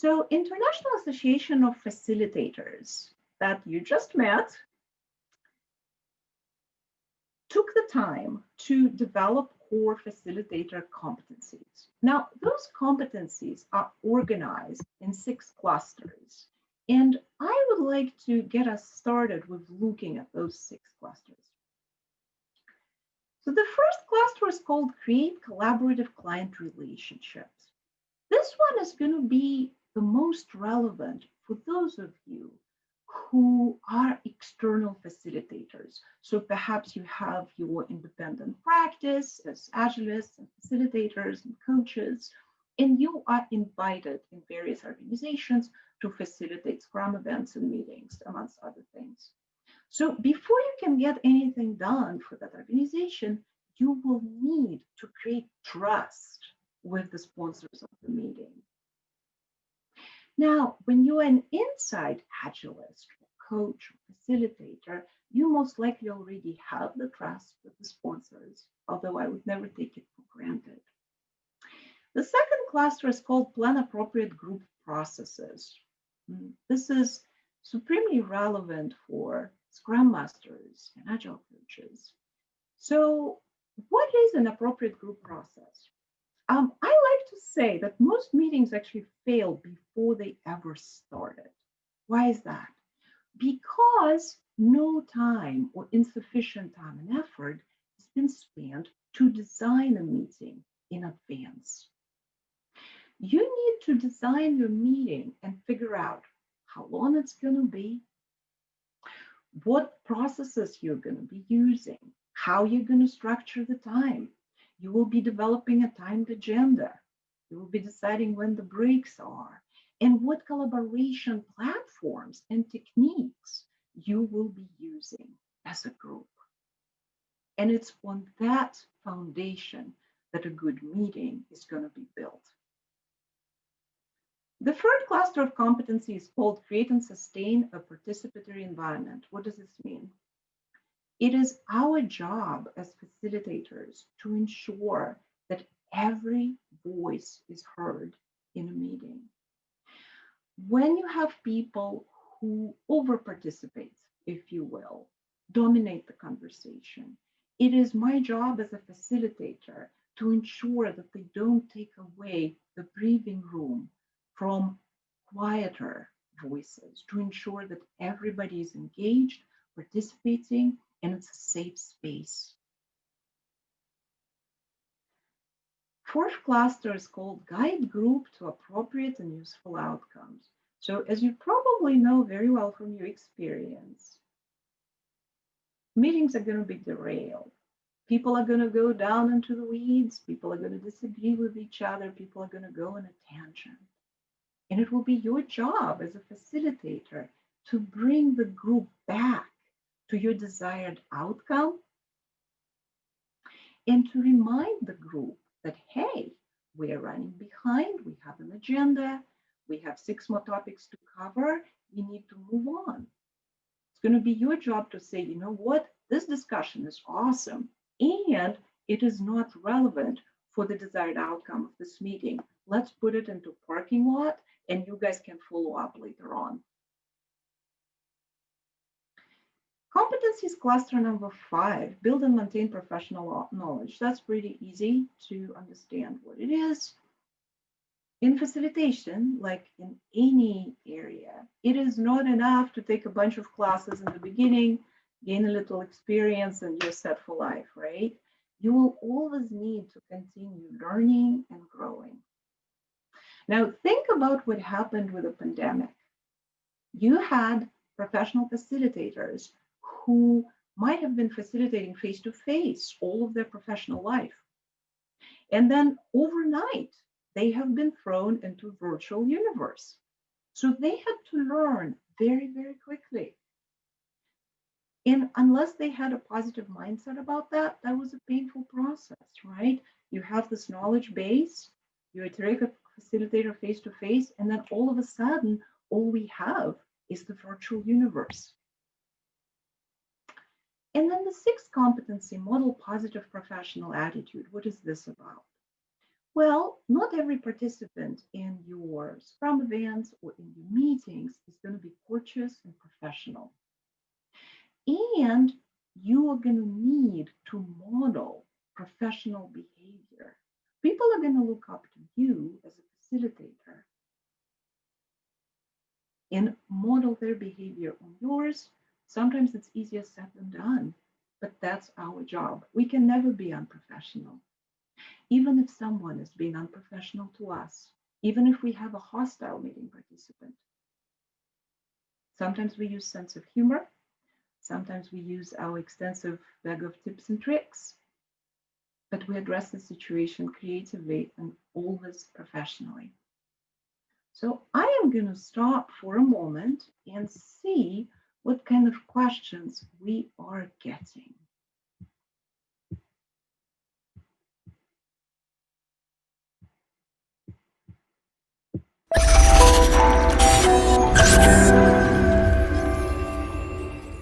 So International Association of Facilitators that you just met took the time to develop core facilitator competencies. Now, those competencies are organized in 6 clusters, and I would like to get us started with looking at those 6 clusters. So the first cluster is called Create Collaborative Client Relationships. This one is going to be the most relevant for those of you who are external facilitators. So perhaps you have your independent practice as Agilists and facilitators and coaches, and you are invited in various organizations to facilitate Scrum events and meetings, amongst other things. So before you can get anything done for that organization, you will need to create trust with the sponsors of the meeting. Now, when you're an inside Agilist, coach, or facilitator, you most likely already have the trust with the sponsors, although I would never take it for granted. The second cluster is called Plan Appropriate Group Processes. This is supremely relevant for Scrum Masters and Agile coaches. So what is an appropriate group process? I like to say that most meetings actually fail before they ever started. Why is that? Because no time or insufficient time and effort has been spent to design a meeting in advance. You need to design your meeting and figure out how long it's going to be, what processes you're going to be using, how you're going to structure the time. You will be developing a timed agenda. You will be deciding when the breaks are and what collaboration platforms and techniques you will be using as a group. And it's on that foundation that a good meeting is going to be built. The third cluster of competency is called Create and Sustain a Participatory Environment. What does this mean? It is our job as facilitators to ensure that every voice is heard in a meeting. When you have people who over-participate, if you will, dominate the conversation, it is my job as a facilitator to ensure that they don't take away the breathing room from quieter voices, to ensure that everybody is engaged, participating, and it's a safe space. Fourth cluster is called Guide Group to Appropriate and Useful Outcomes. So as you probably know very well from your experience, meetings are going to be derailed. People are going to go down into the weeds. People are going to disagree with each other. People are going to go on a tangent. And it will be your job as a facilitator to bring the group back to your desired outcome and to remind the group that, hey, we are running behind, we have an agenda, we have 6 more topics to cover, we need to move on. It's going to be your job to say, you know what, this discussion is awesome and it is not relevant for the desired outcome of this meeting. Let's put it into parking lot and you guys can follow up later on. Competencies cluster number 5, build and maintain professional knowledge. That's pretty easy to understand what it is. In facilitation, like in any area, it is not enough to take a bunch of classes in the beginning, gain a little experience, and you're set for life, right? You will always need to continue learning and growing. Now, think about what happened with the pandemic. You had professional facilitators who might have been facilitating face-to-face all of their professional life. And then overnight, they have been thrown into a virtual universe. So they had to learn very, very quickly. And unless they had a positive mindset about that, that was a painful process, right? You have this knowledge base, you're a terrific facilitator face-to-face, and then all of a sudden, all we have is the virtual universe. And then the 6th competency, model positive professional attitude. What is this about? Well, not every participant in your Scrum events or in your meetings is going to be courteous and professional. And you are going to need to model professional behavior. People are going to look up to you as a facilitator and model their behavior on yours. Sometimes it's easier said than done, but that's our job. We can never be unprofessional. Even if someone is being unprofessional to us, even if we have a hostile meeting participant. Sometimes we use sense of humor. Sometimes we use our extensive bag of tips and tricks, but we address the situation creatively and always professionally. So I am going to stop for a moment and see what kind of questions